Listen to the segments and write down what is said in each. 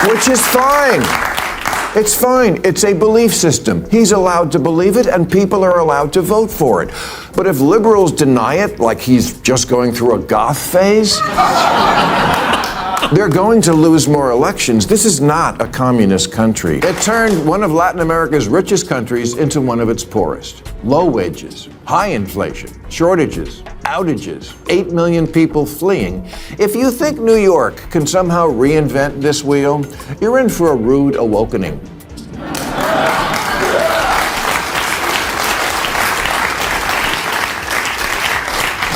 Which is fine. It's fine. It's a belief system. He's allowed to believe it, and people are allowed to vote for it. But if liberals deny it, like he's just going through a goth phase, they're going to lose more elections. This is not a communist country. It turned one of Latin America's richest countries into one of its poorest. Low wages, high inflation, shortages, outages, 8 million people fleeing. If you think New York can somehow reinvent this wheel, you're in for a rude awakening.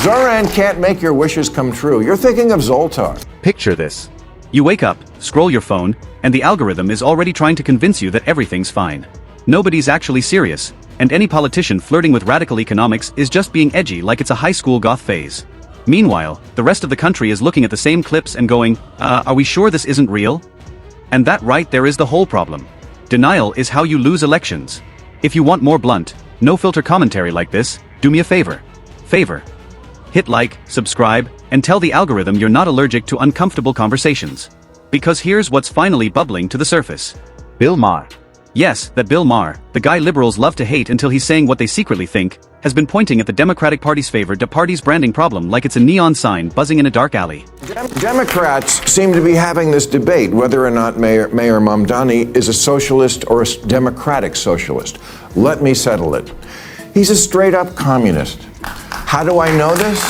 Zoran can't make your wishes come true. You're thinking of Zoltar. Picture this. You wake up, scroll your phone, and the algorithm is already trying to convince you that everything's fine. Nobody's actually serious, and any politician flirting with radical economics is just being edgy like it's a high school goth phase. Meanwhile, the rest of the country is looking at the same clips and going, are we sure this isn't real? And that right there is the whole problem. Denial is how you lose elections. If you want more blunt, no-filter commentary like this, do me a favor. Hit like, subscribe, and tell the algorithm you're not allergic to uncomfortable conversations. Because here's what's finally bubbling to the surface. Bill Maher. Yes, that Bill Maher, the guy liberals love to hate until he's saying what they secretly think, has been pointing at the Democratic Party's favor to party's branding problem like it's a neon sign buzzing in a dark alley. Democrats seem to be having this debate whether or not Mayor Mamdani is a socialist or a democratic socialist. Let me settle it. He's a straight-up communist. How do I know this?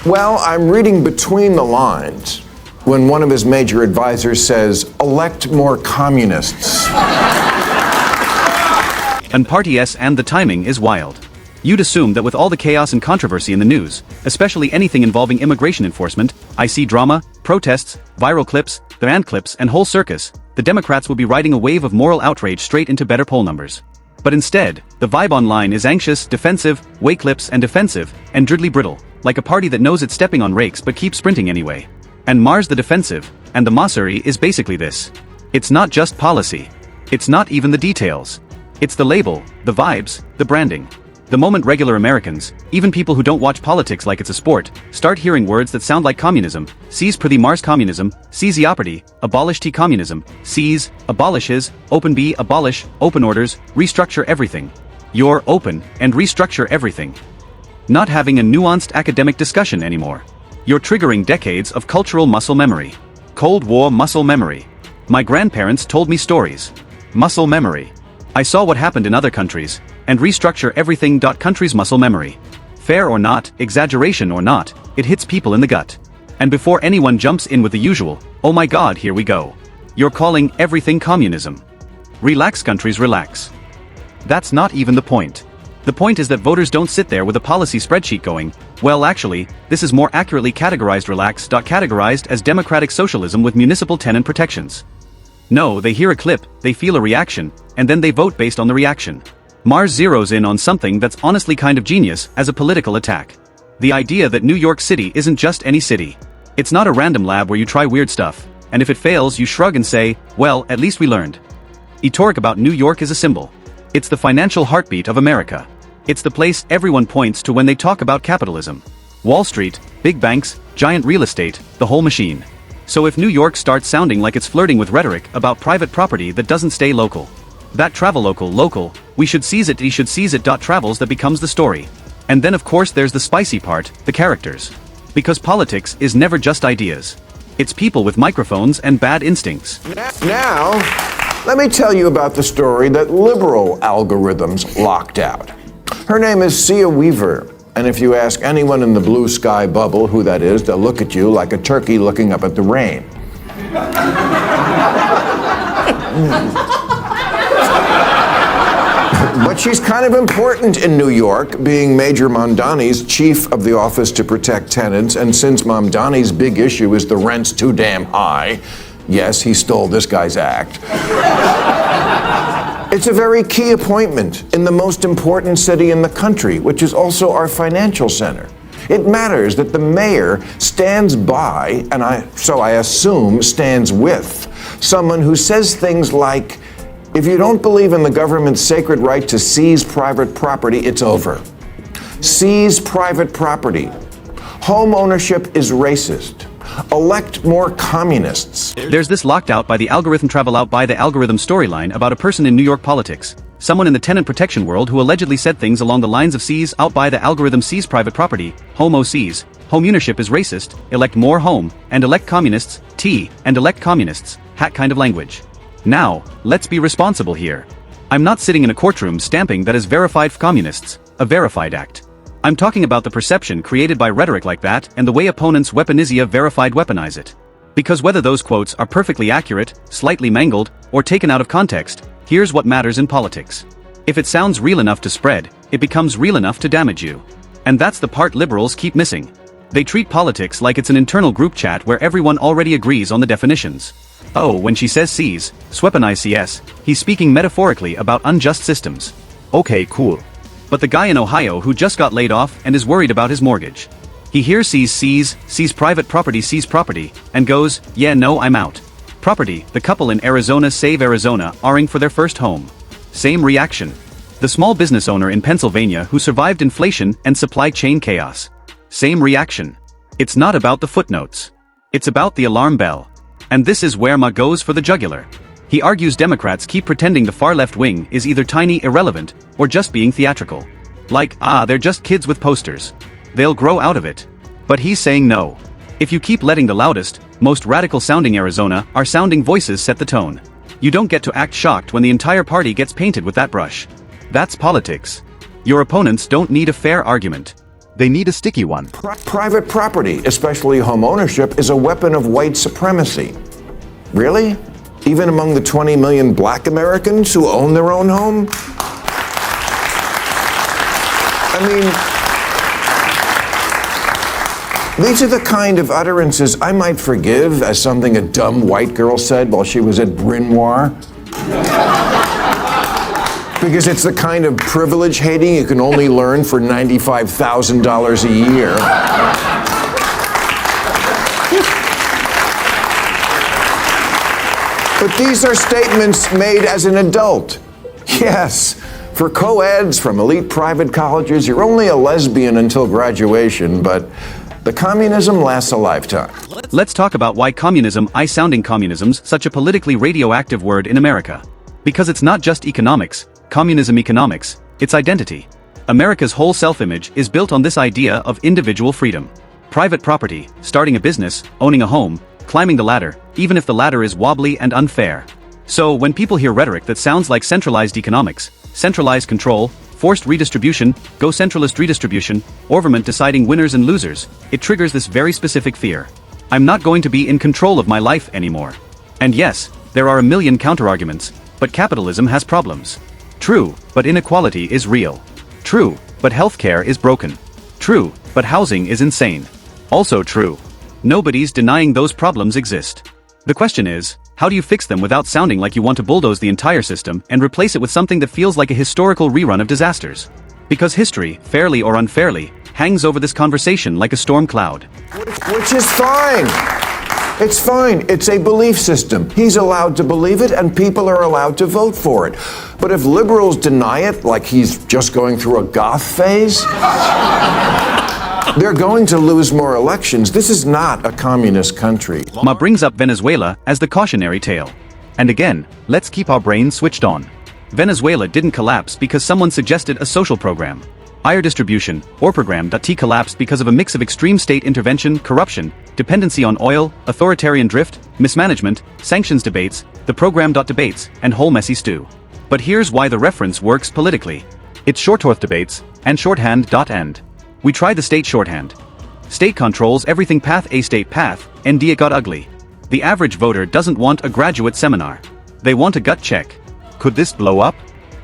Well, I'm reading between the lines when one of his major advisors says, elect more communists. And Party S, and the timing is wild. You'd assume that with all the chaos and controversy in the news, especially anything involving immigration enforcement, IC drama, protests, viral clips, band clips, and whole circus, the Democrats will be riding a wave of moral outrage straight into better poll numbers. But instead, the vibe online is anxious, defensive, way clips and defensive, and driddly brittle, like a party that knows it's stepping on rakes but keeps sprinting anyway. And Maher's the defensive, and the Massery is basically this. It's not just policy. It's not even the details. It's the label, the vibes, the branding. The moment regular Americans, even people who don't watch politics like it's a sport, start hearing words that sound like communism, seize prithee Mars communism, seize eoperty, abolish T communism, seize, abolishes, open B abolish, open orders, restructure everything. You're open and restructure everything. Not having a nuanced academic discussion anymore. You're triggering decades of cultural muscle memory. Cold War muscle memory. My grandparents told me stories. Muscle memory. I saw what happened in other countries, and restructure everything. Country's muscle memory. Fair or not, exaggeration or not, it hits people in the gut. And before anyone jumps in with the usual, oh my god, here we go. You're calling everything communism. Relax, countries, relax. That's not even the point. The point is that voters don't sit there with a policy spreadsheet going, well actually, this is more accurately categorized relax. Categorized as democratic socialism with municipal tenant protections. No, they hear a clip, they feel a reaction, and then they vote based on the reaction. Mars zeroes in on something that's honestly kind of genius as a political attack. The idea that New York City isn't just any city. It's not a random lab where you try weird stuff, and if it fails you shrug and say, well, at least we learned. Rhetoric about New York is a symbol. It's the financial heartbeat of America. It's the place everyone points to when they talk about capitalism. Wall Street, big banks, giant real estate, the whole machine. So if New York starts sounding like it's flirting with rhetoric about private property that doesn't stay local, that travel local, we should seize it, he should seize it. Travels that becomes the story. And then of course there's the spicy part, the characters. Because politics is never just ideas. It's people with microphones and bad instincts. Now, let me tell you about the story that liberal algorithms locked out. Her name is Sia Weaver, and if you ask anyone in the blue sky bubble who that is, they'll look at you like a turkey looking up at the rain. But she's kind of important in New York, being Major Mamdani's chief of the Office to Protect Tenants, and since Mamdani's big issue is the rent's too damn high, yes, he stole this guy's act. It's a very key appointment in the most important city in the country, which is also our financial center. It matters that the mayor stands by, and so I assume stands with, someone who says things like, if you don't believe in the government's sacred right to seize private property, it's over. Seize private property. Home ownership is racist. elect more communists. There's this locked out by the algorithm travel out by the algorithm storyline about a person in New York politics. Someone in the tenant protection world who allegedly said things along the lines of seize out by the algorithm seize private property, homo seize, home ownership is racist, elect more home, and elect communists, and elect communists, hat kind of language. Now, let's be responsible here. I'm not sitting in a courtroom stamping that is verified communists, a verified act. I'm talking about the perception created by rhetoric like that and the way opponents weaponize it. Because whether those quotes are perfectly accurate, slightly mangled, or taken out of context, here's what matters in politics. If it sounds real enough to spread, it becomes real enough to damage you. And that's the part liberals keep missing. They treat politics like it's an internal group chat where everyone already agrees on the definitions. Oh, when she says seize, weaponize CS, he's speaking metaphorically about unjust systems. Okay, cool. But the guy in Ohio who just got laid off and is worried about his mortgage. He hears sees private property, and goes, yeah, no, I'm out. Property, the couple in Arizona save Arizona, aring for their first home. Same reaction. The small business owner in Pennsylvania who survived inflation and supply chain chaos. Same reaction. It's not about the footnotes. It's about the alarm bell. And this is where Ma goes for the jugular. He argues Democrats keep pretending the far left wing is either tiny irrelevant, or just being theatrical. Like, they're just kids with posters. They'll grow out of it. But he's saying no. If you keep letting the loudest, most radical sounding Arizona are sounding voices set the tone. You don't get to act shocked when the entire party gets painted with that brush. That's politics. Your opponents don't need a fair argument. They need a sticky one. Private property, especially home ownership, is a weapon of white supremacy. Really? Even among the 20 million black Americans who own their own home? I mean, these are the kind of utterances I might forgive as something a dumb white girl said while she was at Bryn Mawr. Because it's the kind of privilege hating you can only learn for $95,000 a year. But these are statements made as an adult. Yes, for co-eds from elite private colleges, you're only a lesbian until graduation, but the communism lasts a lifetime. Let's talk about why communism, sounding communism's such a politically radioactive word in America. Because it's not just economics, communism economics, it's identity. America's whole self-image is built on this idea of individual freedom. Private property, starting a business, owning a home, climbing the ladder, even if the ladder is wobbly and unfair. So when people hear rhetoric that sounds like centralized economics, centralized control, forced redistribution, go centralist redistribution, government deciding winners and losers, it triggers this very specific fear. I'm not going to be in control of my life anymore. And yes, there are a million counterarguments, but capitalism has problems. True, but inequality is real. True, but healthcare is broken. True, but housing is insane. Also true. Nobody's denying those problems exist. The question is, how do you fix them without sounding like you want to bulldoze the entire system and replace it with something that feels like a historical rerun of disasters? Because history, fairly or unfairly, hangs over this conversation like a storm cloud. Which is fine. It's fine. It's a belief system. He's allowed to believe it, and people are allowed to vote for it. But if liberals deny it, like he's just going through a goth phase, they're going to lose more elections. This is not a communist country. Ma brings up Venezuela as the cautionary tale. And again, let's keep our brains switched on. Venezuela didn't collapse because someone suggested a social program. Higher distribution, or program.t collapsed because of a mix of extreme state intervention, corruption, dependency on oil, authoritarian drift, mismanagement, sanctions debates, the program.debates, and whole messy stew. But here's why the reference works politically. It's shorthorth debates, and shorthand.end. We tried the state shorthand. State controls everything path a state path, and it got ugly. The average voter doesn't want a graduate seminar. They want a gut check. Could this blow up?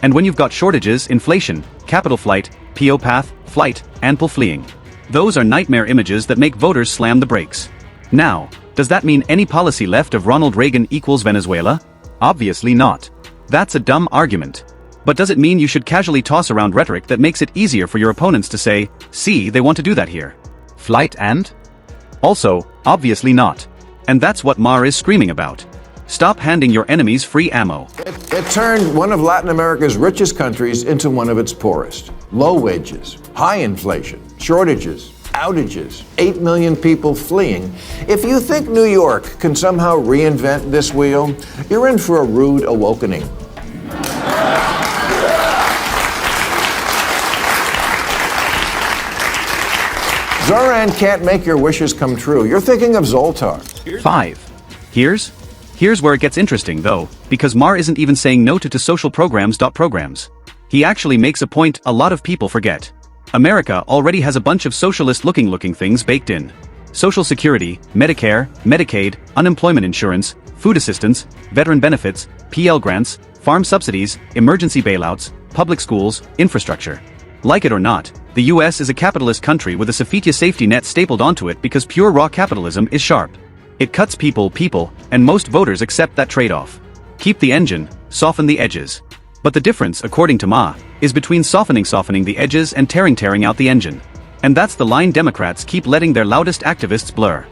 And when you've got shortages, inflation, capital flight, PO path, flight, ample fleeing. Those are nightmare images that make voters slam the brakes. Now, does that mean any policy left of Ronald Reagan equals Venezuela? Obviously not. That's a dumb argument. But does it mean you should casually toss around rhetoric that makes it easier for your opponents to say, see, they want to do that here? Flight and? Also, obviously not. And that's what Maher is screaming about. Stop handing your enemies free ammo. It turned one of Latin America's richest countries into one of its poorest. Low wages, high inflation, shortages, outages, 8 million people fleeing. If you think New York can somehow reinvent this wheel, you're in for a rude awakening. Zoran can't make your wishes come true. You're thinking of Zoltar. 5. Here's where it gets interesting though, because Maher isn't even saying no to social programs. He actually makes a point a lot of people forget. America already has a bunch of socialist-looking things baked in. Social Security, Medicare, Medicaid, unemployment insurance, food assistance, veteran benefits, PL grants, farm subsidies, emergency bailouts, public schools, infrastructure. Like it or not, the US is a capitalist country with a safety net stapled onto it because pure raw capitalism is sharp. It cuts people, and most voters accept that trade-off. Keep the engine, soften the edges. But the difference, according to Ma, is between softening the edges and tearing out the engine. And that's the line Democrats keep letting their loudest activists blur.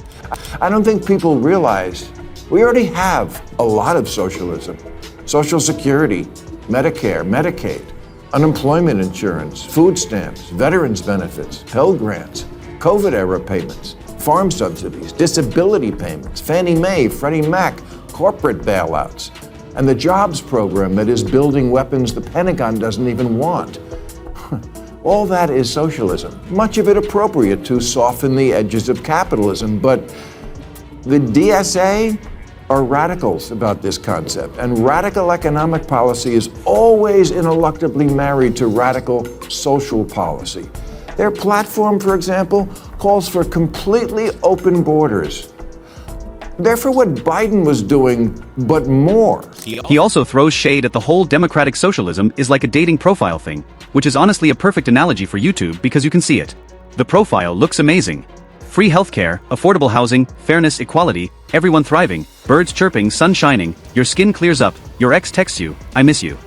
I don't think people realize we already have a lot of socialism. Social Security, Medicare, Medicaid, unemployment insurance, food stamps, veterans benefits, Pell grants, COVID-era payments, farm subsidies, disability payments, Fannie Mae, Freddie Mac, corporate bailouts, and the jobs program that is building weapons the Pentagon doesn't even want. All that is socialism, much of it appropriate to soften the edges of capitalism, but the DSA are radicals about this concept, and radical economic policy is always ineluctably married to radical social policy. Their platform, for example, calls for completely open borders. They're for what Biden was doing, but more. He also throws shade at the whole democratic socialism is like a dating profile thing, which is honestly a perfect analogy for YouTube because you can see it. The profile looks amazing. Free healthcare, affordable housing, fairness, equality, everyone thriving, birds chirping, sun shining, your skin clears up, your ex texts you, I miss you.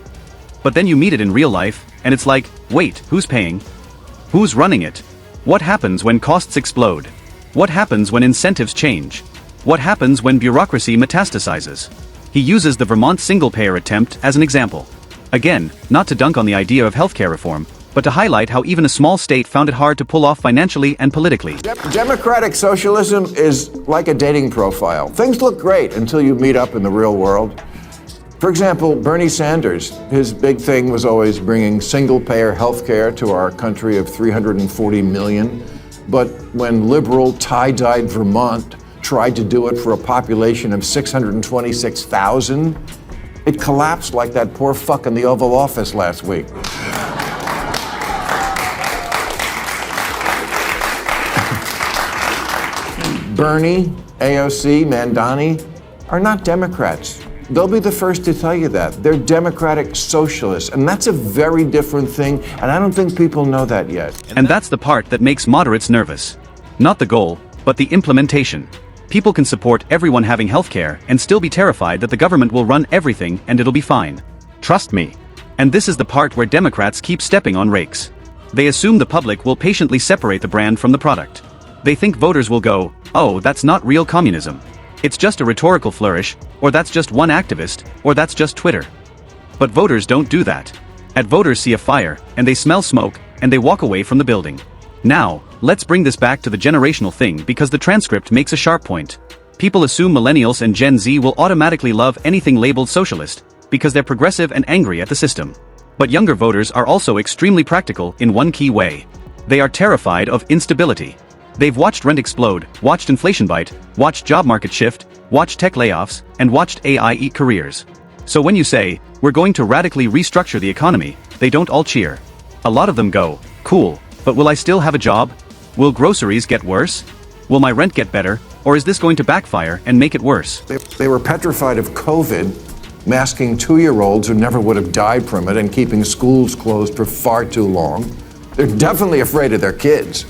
But then you meet it in real life, and it's like, wait, who's paying? Who's running it? What happens when costs explode? What happens when incentives change? What happens when bureaucracy metastasizes? He uses the Vermont single-payer attempt as an example. Again, not to dunk on the idea of healthcare reform, but to highlight how even a small state found it hard to pull off financially and politically. Democratic socialism is like a dating profile. Things look great until you meet up in the real world. For example, Bernie Sanders, his big thing was always bringing single-payer health care to our country of 340 million. But when liberal, tie-dyed Vermont tried to do it for a population of 626,000, it collapsed like that poor fuck in the Oval Office last week. Bernie, AOC, Mandani are not Democrats. They'll be the first to tell you that. They're democratic socialists, and that's a very different thing, and I don't think people know that yet. And that's the part that makes moderates nervous. Not the goal, but the implementation. People can support everyone having healthcare and still be terrified that the government will run everything and it'll be fine. Trust me. And this is the part where Democrats keep stepping on rakes. They assume the public will patiently separate the brand from the product. They think voters will go, oh, that's not real communism. It's just a rhetorical flourish, or that's just one activist, or that's just Twitter. But voters don't do that. Voters see a fire, and they smell smoke, and they walk away from the building. Now, let's bring this back to the generational thing because the transcript makes a sharp point. People assume millennials and Gen Z will automatically love anything labeled socialist, because they're progressive and angry at the system. But younger voters are also extremely practical in one key way. They are terrified of instability. They've watched rent explode, watched inflation bite, watched job market shift, watched tech layoffs, and watched AI eat careers. So when you say, we're going to radically restructure the economy, they don't all cheer. A lot of them go, cool, but will I still have a job? Will groceries get worse? Will my rent get better, or is this going to backfire and make it worse? They were petrified of COVID, masking 2-year-olds who never would have died from it and keeping schools closed for far too long. They're definitely afraid of their kids,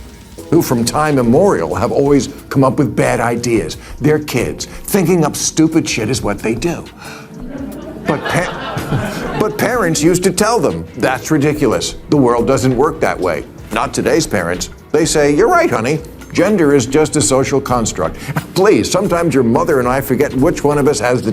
who from time immemorial have always come up with bad ideas. They're kids. Thinking up stupid shit is what they do. But parents used to tell them, that's ridiculous. The world doesn't work that way. Not today's parents. They say, you're right, honey. Gender is just a social construct. Please, sometimes your mother and I forget which one of us has the...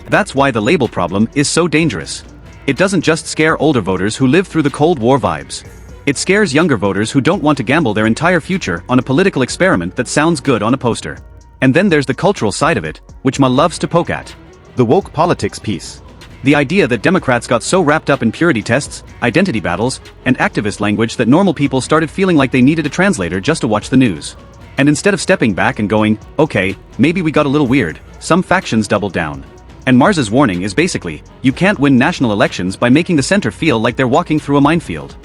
That's why the label problem is so dangerous. It doesn't just scare older voters who lived through the Cold War vibes. It scares younger voters who don't want to gamble their entire future on a political experiment that sounds good on a poster. And then there's the cultural side of it, which Ma loves to poke at. The woke politics piece. The idea that Democrats got so wrapped up in purity tests, identity battles, and activist language that normal people started feeling like they needed a translator just to watch the news. And instead of stepping back and going, okay, maybe we got a little weird, some factions doubled down. And Mars's warning is basically, you can't win national elections by making the center feel like they're walking through a minefield.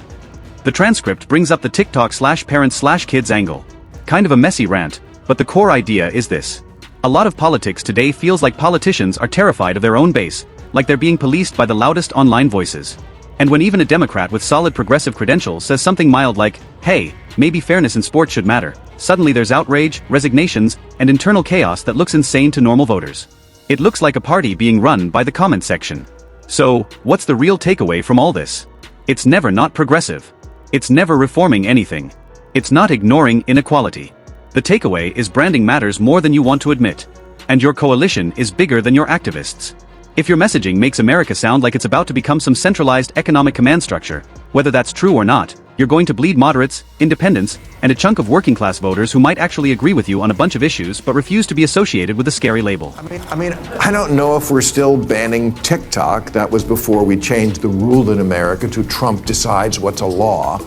The transcript brings up the TikTok/parents/kids angle. Kind of a messy rant, but the core idea is this. A lot of politics today feels like politicians are terrified of their own base, like they're being policed by the loudest online voices. And when even a Democrat with solid progressive credentials says something mild like, hey, maybe fairness in sports should matter, suddenly there's outrage, resignations, and internal chaos that looks insane to normal voters. It looks like a party being run by the comment section. So, what's the real takeaway from all this? It's never not progressive. It's never reforming anything. It's not ignoring inequality. The takeaway is branding matters more than you want to admit. And your coalition is bigger than your activists. If your messaging makes America sound like it's about to become some centralized economic command structure, whether that's true or not, you're going to bleed moderates, independents, and a chunk of working class voters who might actually agree with you on a bunch of issues but refuse to be associated with a scary label. I don't know if we're still banning TikTok. That was before we changed the rule in America to Trump decides what's a law.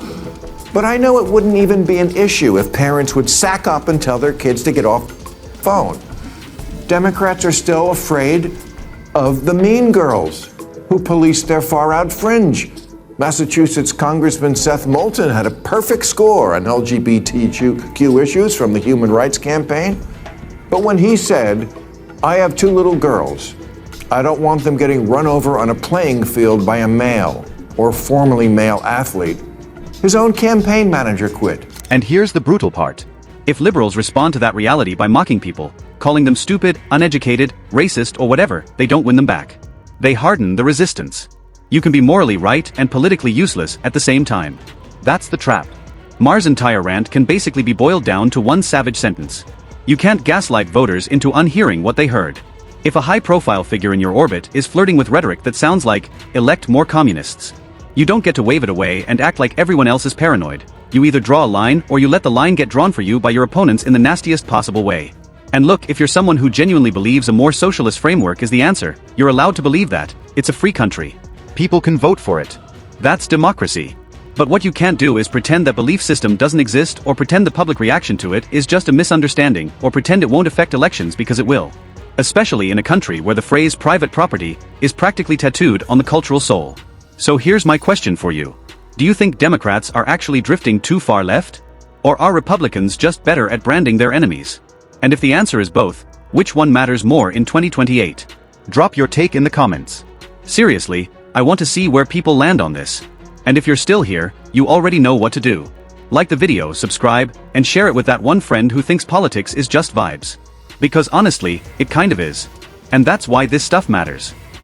But I know it wouldn't even be an issue if parents would sack up and tell their kids to get off the phone. Democrats are still afraid of the mean girls who police their far-out fringe. Massachusetts Congressman Seth Moulton had a perfect score on LGBTQ issues from the Human Rights Campaign. But when he said, I have 2 little girls, I don't want them getting run over on a playing field by a male or formerly male athlete, his own campaign manager quit. And here's the brutal part. If liberals respond to that reality by mocking people, calling them stupid, uneducated, racist, or whatever, they don't win them back. They harden the resistance. You can be morally right and politically useless at the same time. That's the trap. Maher's entire rant can basically be boiled down to one savage sentence. You can't gaslight voters into unhearing what they heard. If a high-profile figure in your orbit is flirting with rhetoric that sounds like, elect more communists, you don't get to wave it away and act like everyone else is paranoid. You either draw a line or you let the line get drawn for you by your opponents in the nastiest possible way. And look, if you're someone who genuinely believes a more socialist framework is the answer, you're allowed to believe that. It's a free country. People can vote for it. That's democracy. But what you can't do is pretend that belief system doesn't exist or pretend the public reaction to it is just a misunderstanding or pretend it won't affect elections because it will. Especially in a country where the phrase private property is practically tattooed on the cultural soul. So here's my question for you. Do you think Democrats are actually drifting too far left? Or are Republicans just better at branding their enemies? And if the answer is both, which one matters more in 2028? Drop your take in the comments. Seriously, I want to see where people land on this. And if you're still here, you already know what to do. Like the video, subscribe, and share it with that one friend who thinks politics is just vibes. Because honestly, it kind of is. And that's why this stuff matters.